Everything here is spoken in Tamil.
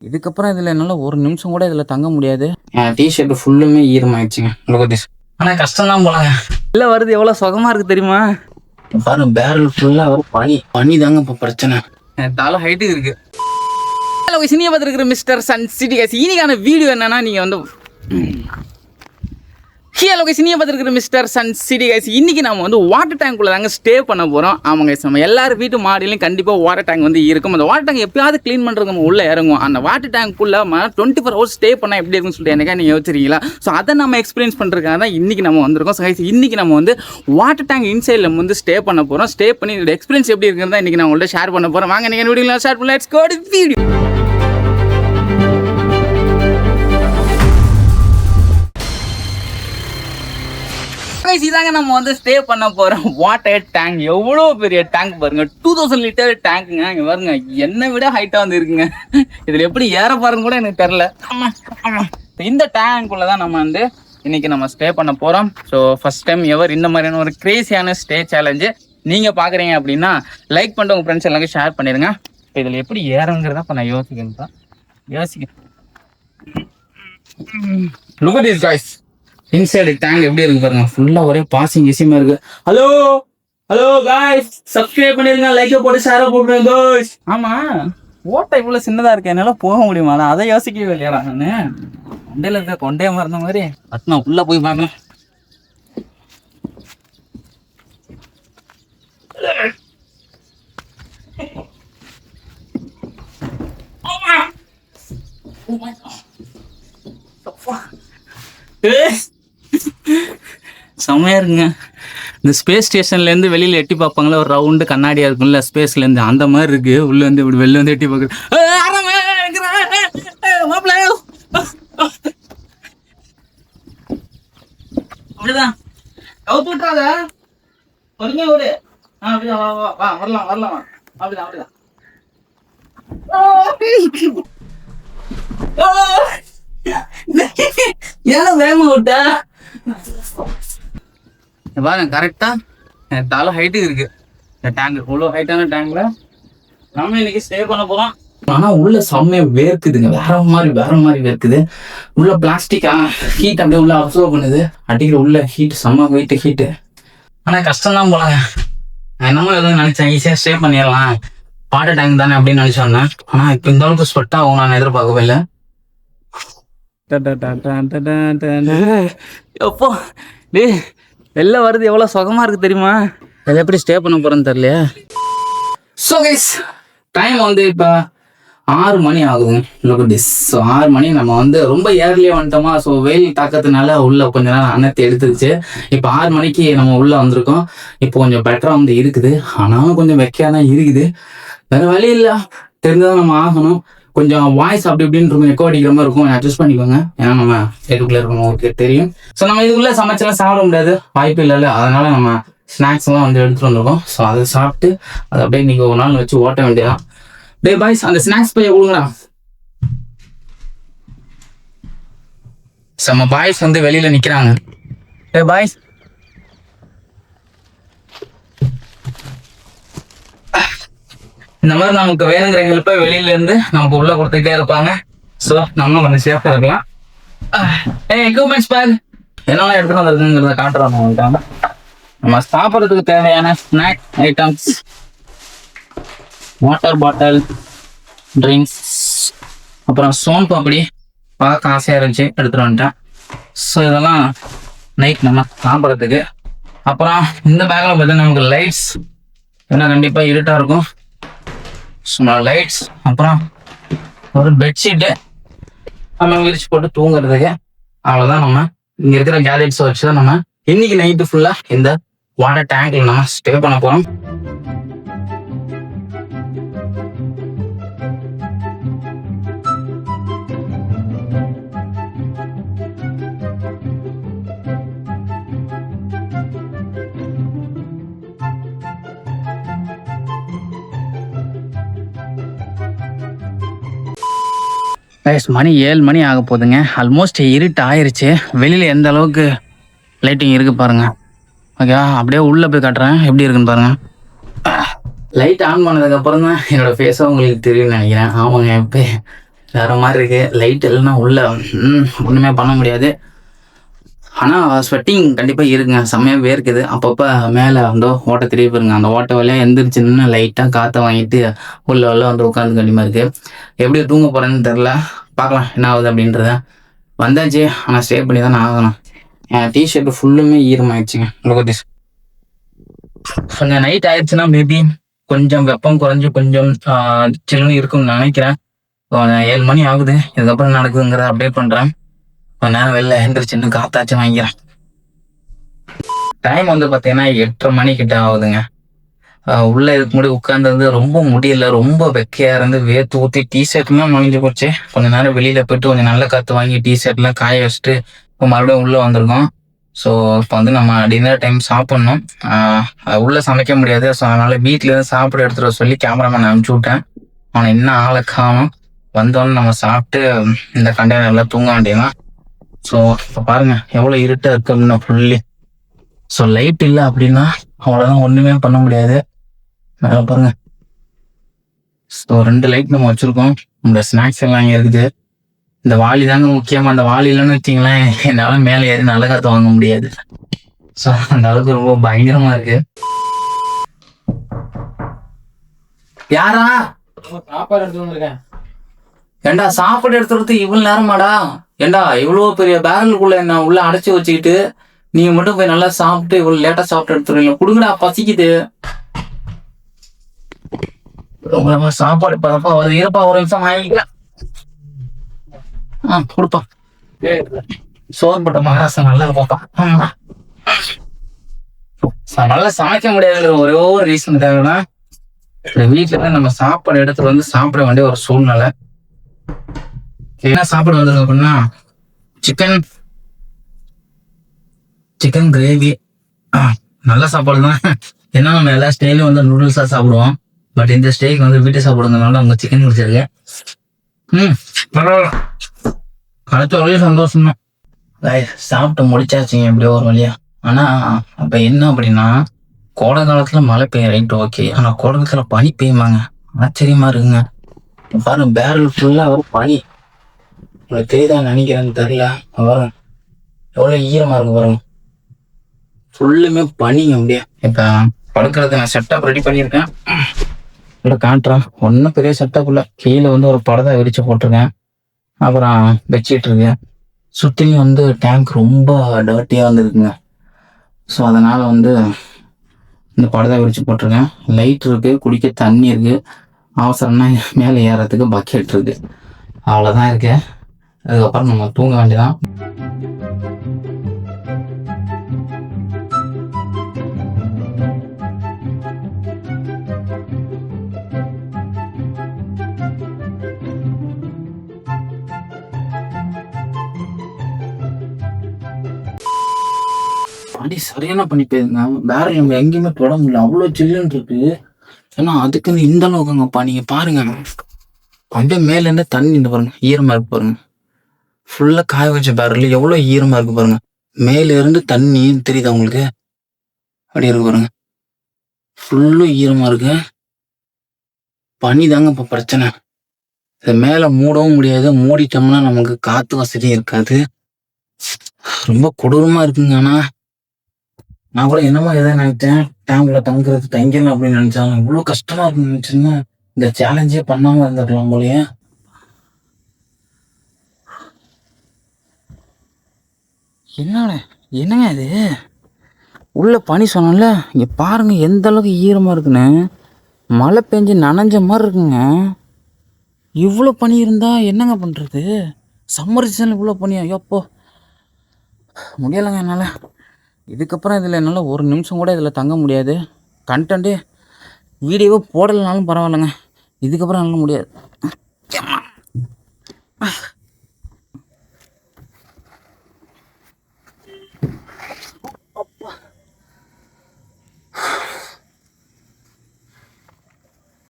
இதுக்கப்புறம் இதில் என்னால் ஒரு நிமிஷம் கூட இதில் தங்க முடியாது. என் டிஷர்ட் ஃபுல்லுமே ஈரமாயிடுச்சுங்க. லோகதீஷ் ஆனால் கஷ்டம் தான் போலாங்க. இல்லை வருது எவ்வளோ சுகமாக இருக்குது தெரியுமா? பாருங்க பேரல் ஃபுல்லாக ஒரு பனி தாங்க இப்போ பிரச்சனை. என் தலை ஹைட்டுக்கு இருக்கு. ஹலோ சினியா பார்த்துருக்குற மிஸ்டர் சன் சிட்டி கேஸ். இன்னைக்கான வீடியோ என்னன்னா நீங்கள் வந்து ஹலோ கைஸ், நீங்க பார்த்துருக்குற மிஸ்டர் சன் சிட்டி கைஸ். இன்றைக்கி நம்ம வந்து வாட்டர் டேங்க்குள்ளே தாங்க ஸ்டே பண்ண போகிறோம். ஆமாம் கைஸ், நம்ம எல்லாரும் வீட்டு மாடிலையும் கண்டிப்பாக வாட்டர் டேங்க் வந்து இருக்கும். அந்த வாட்டர் டேங்க் எப்பயாவது க்ளீன் பண்ணுறது நம்ம உள்ளே இறங்கும். அந்த வாட்டர் டேங்க்குள்ளே 24 hours ஸ்டே பண்ணால் எப்படி இருக்குன்னு சொல்லிட்டு எனக்கா நீங்கள் யோசிச்சிருக்கீங்களா? ஸோ அதை நம்ம எக்ஸ்பீரியன்ஸ் பண்ணுறதுக்காக தான் இன்றைக்கி நம்ம வந்திருக்கோம். ஸோ கைஸ், இன்றைக்கி நம்ம வந்து வாட்டர் டேங்க் இன்சைடில் நம்ம வந்து ஸ்டே பண்ண போகிறோம். ஸ்டே பண்ணி இதோட எக்ஸ்பீரியன்ஸ் எப்படி இருக்குன்னு தான் இன்றைக்கி நான் உங்கள்கிட்ட ஷேர் பண்ண போகிறேன். வாங்க நீங்கள் வீடியோ ஷேர் பண்ணலாம். Let's go to video. இதாங்க நம்ம வந்து ஸ்டே பண்ண போறோம் வாட்டர் டேங்க். எவ்வளோ பெரிய டேங்க் பாருங்க, 2000 லிட்டர் டேங்க்குங்க. இங்க பாருங்க, என்னை விட ஹைட்டா வந்து இருக்குங்க. இதுல எப்படி ஏற பாருங்க கூட எனக்கு தெரியல. இந்த டேங்க்குள்ள தான் நம்ம வந்து இன்னைக்கு நம்ம ஸ்டே பண்ண போறோம். ஸோ ஃபர்ஸ்ட் டைம் எவர் இந்த மாதிரியான ஒரு கிரேசியான ஸ்டே சேலஞ்சு நீங்க பாக்குறீங்க அப்படின்னா லைக் பண்ணிட்டு உங்க ஃப்ரெண்ட்ஸ் எல்லாருக்கும் ஷேர் பண்ணிருங்க. இதுல எப்படி ஏறங்கிறத இப்போ நான் யோசிக்கிறேன். Look at this guys. Inside tank எப்படி இருக்கு பாருங்க, ஃபுல்லா ஒரே பாசிங் விஷயமா இருக்கு. ஹலோ காய்ஸ், சப்ஸ்கிரைப் பண்ணிருங்க, லைக் போட்டு ஷேர் போட்டுருங்க காய்ஸ். ஆமா, ஓட்டை இவ்வளவு சின்னதா இருக்கு, என்னால போக முடியுமா? அதை யோசிக்கவே இல்லையா நானு. கொண்டையில இருக்க கொண்டையை மறந்த மாதிரி அத்னா உள்ள போய் பார்க்கலாம். செம்மையா இருக்குங்க. இந்த ஸ்பேஸ் ஸ்டேஷன்ல இருந்து வெளியில எட்டி பார்ப்பாங்களா, ஒரு ரவுண்டு கண்ணாடியா இருக்கும்ல ஸ்பேஸ்ல இருந்து, அந்த மாதிரி இருக்கு. உள்ள வந்து இப்படி வெளில வந்து எட்டி பார்க்குறேன். அப்படிதான் கவுத்து விட்டுறாத, பொறுமையா ஓடு. அப்படிதான் வரலாம் அப்படிதான். ஏன் வேகமா விட்ட பாருங்க, கரெக்டா என் தலை ஹைட்டுக்கு இருக்கு. இந்த டேங்க் இவ்வளோ ஹைட்டான டேங்க்ல நம்ம இன்னைக்கு ஸ்டே பண்ண போறோம். ஆனா உள்ள செம்மையா வேர்க்குதுங்க, வேற மாதிரி வேர்க்குது. உள்ள பிளாஸ்டிக்கா ஹீட் அப்படியே உள்ள அப்சர்வ் பண்ணுது. அடிக்கிற உள்ள ஹீட் செம்ம வெயிட் ஹீட்டு. ஆனா கஷ்டம் தான் போலாங்க. என்னமோ எதுவும் நினைச்சேன், ஈஸியா ஸ்டே பண்ணிடலாம், வாட்டர் டேங்க் தானே அப்படின்னு நினைச்சோன்னே. ஆனா இப்ப இந்த அளவுக்கு ஸ்வெட் ஆகும் நான் எதிர்பார்க்கவே இல்லை. எப்போ டே வெளில வருது, எவ்வளோ சுகமா இருக்கு தெரியுமா? அது எப்படி ஸ்டே பண்ண போறேன்னு தெரியலையே. ஸோ கைஸ், டைம் வந்து இப்போ 6 மணி ஆகுது. ஸோ 6 மணி நம்ம வந்து ரொம்ப ஏர்லியே வந்துட்டோமா. ஸோ வெயில் தாக்கத்தினால உள்ள கொஞ்ச நேரம் அன்னத்தை எடுத்துருச்சு. இப்போ 6 மணிக்கு நம்ம உள்ள வந்திருக்கோம். இப்போ கொஞ்சம் பெட்டரா வந்து இருக்குது, ஆனாலும் கொஞ்சம் வெக்கையா இருக்குது. வேற வழி இல்லை, தெரிஞ்சுதான் நம்ம ஆகணும். கொஞ்சம் வாய்ஸ் அப்படி இப்படின்னு இருக்கும், எக்கோ அடிக்கிற மாதிரி இருக்கும், அட்ஜஸ்ட் பண்ணிக்கோங்க. ஏன்னா நம்ம இதுக்குள்ள இருக்கணும், ஓகே தெரியும். ஸோ நம்ம இதுக்குள்ள சமைச்செல்லாம் சாப்பிட முடியாது, வாய்ப்பு இல்லைல்ல. அதனால நம்ம ஸ்நாக்ஸ் எல்லாம் வந்து எடுத்துட்டு வந்திருக்கோம். ஸோ அதை சாப்பிட்டு அதை அப்படியே நீங்க ஒரு நாள் வச்சு ஓட்ட வேண்டியதான். டே பாய்ஸ், அந்த ஸ்நாக்ஸ் போய் கொடுங்களா. நம்ம பாய்ஸ் வந்து வெளியில நிக்கிறாங்க. டே பாய்ஸ், இந்த மாதிரி நமக்கு வேணுங்கிற ஹெல்ப்பை வெளியில இருந்து நமக்கு உள்ள கொடுத்துக்கிட்டே இருப்பாங்க. ஸோ நம்ம கொஞ்சம் சேஃபா இருக்கலாம். எக்யூப்மெண்ட்ஸ் பேக் என்னெல்லாம் எடுத்துட்டு வந்திருக்குங்கிறத காட்டுறோம் உங்கள்கிட்ட. நம்ம சாப்பிட்றதுக்கு தேவையான snack items, water bottle, drinks, அப்புறம் சோன் பாப்படி பார்க்க ஆசையாக இருந்துச்சு எடுத்துகிட்டு வந்துட்டேன். ஸோ இதெல்லாம் நைட் நம்ம சாப்பிட்றதுக்கு. அப்புறம் இந்த பேக்கில் பார்த்தீங்கன்னா நமக்கு லைட்ஸ், ஏன்னா கண்டிப்பாக இருட்டாக இருக்கும், சும்மா லைட்ஸ். அப்புறம் ஒரு பெட்ஷீட்டு நம்ம விரிச்சு போட்டு தூங்குறதுக்கு. அவ்வளோதான். நம்ம இங்கே இருக்கிற கேலரிஸ் வச்சு தான் நம்ம இன்னைக்கு நைட்டு ஃபுல்லாக இந்த வாட்டர் டேங்க்ல நம்ம ஸ்டே பண்ண போகிறோம். மணி 7 மணி ஆக போகுதுங்க. ஆல்மோஸ்ட் இருட்டு ஆயிடுச்சு. வெளியில எந்த அளவுக்கு லைட்டிங் இருக்கு பாருங்க. ஓகே, அப்படியே உள்ள போய் காட்டுறேன் எப்படி இருக்குன்னு பாருங்க. லைட் ஆன் பண்ணதுக்கு அப்புறம் தான் என்னோட ஃபேஸை உங்களுக்கு தெரியும்னு நினைக்கிறேன். ஆமாங்க, இப்போ வேற மாதிரி இருக்கு. லைட் இல்லைன்னா உள்ள ஒன்றுமே பண்ண முடியாது. ஆனால் ஸ்வெட்டிங் கண்டிப்பாக இருக்குங்க, செம்மையாக வேர்க்குது. அப்பப்போ மேலே வந்து ஓட்டை தெரிய போயிருங்க, அந்த ஓட்டை வழியாக எந்திரிச்சுன்னு லைட்டாக காற்றை வாங்கிட்டு உள்ள வந்து உட்காந்து கண்டிப்பாக இருக்குது. எப்படி தூங்க போகிறேன்னு தெரில, பார்க்கலாம் என்ன ஆகுது அப்படின்றத. வந்தாச்சு, ஆனால் ஸ்டே பண்ணி தானே ஆகணும். என் டிஷர்ட்டு ஃபுல்லுமே ஈரமாயிடுச்சுங்க. லோகதீஷ் கொஞ்சம் நைட் ஆயிடுச்சுன்னா மேபி கொஞ்சம் வெப்பம் குறைஞ்சி கொஞ்சம் சில்லுன்னு இருக்கும்னு நினைக்கிறேன். 7 மணி ஆகுது. இதுக்கப்புறம் நடக்குதுங்கிறத அப்டேட் பண்ணுறேன். கொஞ்ச நேரம் வெளில எழுந்திரிச்சுன்னு காத்தாச்சும் வாங்கிக்கிறேன். டைம் வந்து பார்த்தீங்கன்னா 8:30 மணி கிட்ட ஆகுதுங்க. உள்ள இதுக்கு முன்னாடி உட்காந்துருந்து ரொம்ப முடியல, ரொம்ப வெக்கையா இருந்து வேர்த்து ஊற்றி டிஷர்ட்லாம் நுழைஞ்சு போச்சு. கொஞ்ச நேரம் வெளியில போயிட்டு கொஞ்சம் நல்ல காற்று வாங்கி டிஷர்ட்லாம் காய வச்சுட்டு இப்போ மறுபடியும் உள்ள வந்திருக்கோம். ஸோ இப்போ வந்து நம்ம டின்னர் டைம் சாப்பிட்ணும். உள்ள சமைக்க முடியாது. ஸோ அதனால வீட்டிலேருந்து சாப்பிட எடுத்துகிட்டு வர சொல்லி கேமராமேன் அனுப்பிச்சி விட்டேன். அவனை இன்னும் ஆளை காணும். வந்தோன்னு நம்ம சாப்பிட்டு இந்த கண்டெய்னர்லாம் தூங்க வேண்டியதான். ஸோ இப்போ பாருங்க எவ்வளோ இருட்டாக இருக்கு அப்படின்னா ஃபுல்லி. ஸோ லைட் இல்லை அப்படின்னா அவ்வளோதான், ஒன்றுமே பண்ண முடியாது. மேலே பாருங்க. ஸோ 2 லைட் நம்ம வச்சுருக்கோம். நம்மளோட ஸ்நாக்ஸ் எல்லாம் இங்கே இருக்குது. இந்த வாளி தாங்க முக்கியமாக. அந்த வாளி இல்லைன்னு வச்சிங்களேன் என்னால் மேலே ஏறி நல்ல காற்று வாங்க முடியாது. ஸோ அந்த அளவுக்கு ரொம்ப பயங்கரமாக இருக்கு. யாரா சாப்பாடு எடுத்து வந்திருக்கேன். ஏண்டா சாப்பாடு எடுத்துறது இவ்வளவு நேரமாடா? ஏண்டா இவ்வளவு பெரிய பேரலுக்குள்ள என்ன உள்ள அடைச்சி வச்சுக்கிட்டு நீங்க மட்டும் போய் நல்லா சாப்பிட்டு இவ்வளவு லேட்டா சாப்பிட்டு எடுத்துருவீங்க. கொடுங்கடா, பசிக்குது. சாப்பாடு இப்ப ஒரு இருப்பா, ஒரு நிமிஷம் வாங்கிக்கலாம். கொடுப்பா. சோறு போட்ட மகாராஷ்டிரா நல்லா இருப்பாப்பா. நல்லா சமைக்க முடியாதுங்கிற ஒரே ஒரு ரீசன் தேவைன்னா வீட்டுல இருந்து நம்ம சாப்பாடு எடுத்துட்டு வந்து சாப்பிட வேண்டிய ஒரு சூழ்நிலை. என்ன சாப்பாடு வந்தது அப்படின்னா சிக்கன் கிரேவி. நல்ல சாப்பாடு தான். ஏன்னா நம்ம எல்லா ஸ்டைலும் வந்து நூடுல்ஸா சாப்பிடுவோம். பட் இந்த ஸ்டைக்கு வந்து வீட்டு சாப்பிடுறதுனால அவங்க சிக்கன் குடிச்சிருக்கு. பரவாயில்ல, கிடைச்ச வரையும் சந்தோஷம் தான். சாப்பிட்டு முடிச்சாச்சுங்க எப்படியோ ஒரு வழியா. ஆனா அப்ப என்ன அப்படின்னா கோடை காலத்துல மழை பெய்யும், ரைட் ஓகே. ஆனா கோடை காலத்துல பனி பெய்யுமாங்க, ஆச்சரியமா இருக்குங்க. பாருங்க பேரல் ஃபுல்லா ஒரு பனி. உங்களுக்கு தெரியுதான் நினைக்கிறேன்னு தெரியல. வரும் எவ்வளவு ஈரமா இருக்கு பாருங்க, ஃபுல்லுமே பனிங்க. அப்படியே இப்ப படுக்கிறது நான் செட்டப் ரெடி பண்ணியிருக்கேன். இல்லை காட்டுறேன். ஒன்றும் பெரிய செட்டப் இல்லை. கீழே வந்து ஒரு படத்தை விரிச்சு போட்டிருக்கேன். அப்புறம் பெட்ஷீட் இருக்கு. சுற்றிலையும் வந்து டேங்க் ரொம்ப டர்ட்டியாக வந்துருக்குங்க. ஸோ அதனால் வந்து இந்த படத்தை விரிச்சு போட்டிருக்கேன். லைட் இருக்கு, குடிக்க தண்ணி இருக்கு, அவசரம்னா மேலே ஏறத்துக்கு பக்கெட் இருக்கு. அவ்வளோதான் இருக்கு. அதுக்கப்புறம் நம்ம தூங்க வேண்டியதான். பனி சரியான பனி பெய்யுதுங்க. பேரல் நம்ம எங்கேயுமே தொட முடியல, அவ்வளோ சில்லுன்னு இருக்கு. ஏன்னா அதுக்குன்னு இந்த அளவுக்குங்க பனி பாருங்க. அப்படியே மேல இருந்து தண்ணி இந்த பாருங்க ஈரமா இருக்கு பாருங்க. ஃபுல்லா காய வச்ச பேரல் எவ்வளவு ஈரமா இருக்கு பாருங்க. மேல இருந்து தண்ணி தெரியுதா உங்களுக்கு? அப்படி இருக்கு பாருங்க, ஃபுல்லும் ஈரமா இருக்கு. பனி தாங்க இப்ப பிரச்சனை. இதை மேல மூடவும் முடியாது, மூடிட்டோம்னா நமக்கு காத்து வசதியும் இருக்காது. ரொம்ப கொடூரமா இருக்குங்க. ஆனா நான் கூட என்னமோ எதை நினைச்சேன், டேங்க்ல தங்கலாம் அப்படின்னு நினைச்சாங்க. இவ்வளவு கஷ்டமா இருக்குன்னு நினைச்சுன்னா இந்த சேலஞ்சே பண்ணாம இருந்திருக்கலாம் போலயே. என்னங்க இது உள்ள பனி சொன்னல, இங்க பாருங்க எந்த அளவுக்கு ஈரமா இருக்குன்னு. மழை பெஞ்சு நனைஞ்ச மாதிரி இருக்குங்க. இவ்வளோ பனி இருந்தா என்னங்க பண்றது? சம்மர் சீசன்ல இவ்வளோ பனியா? ஐயோப்போ முடியலைங்க என்னால். இதுக்கப்புறம் இதில் என்னால் ஒரு நிமிஷம் கூட இதில் தங்க முடியாது. கண்டென்ட்டு வீடியோவை போடலைனாலும் பரவாயில்லைங்க, இதுக்கப்புறம் என்னால் முடியாது.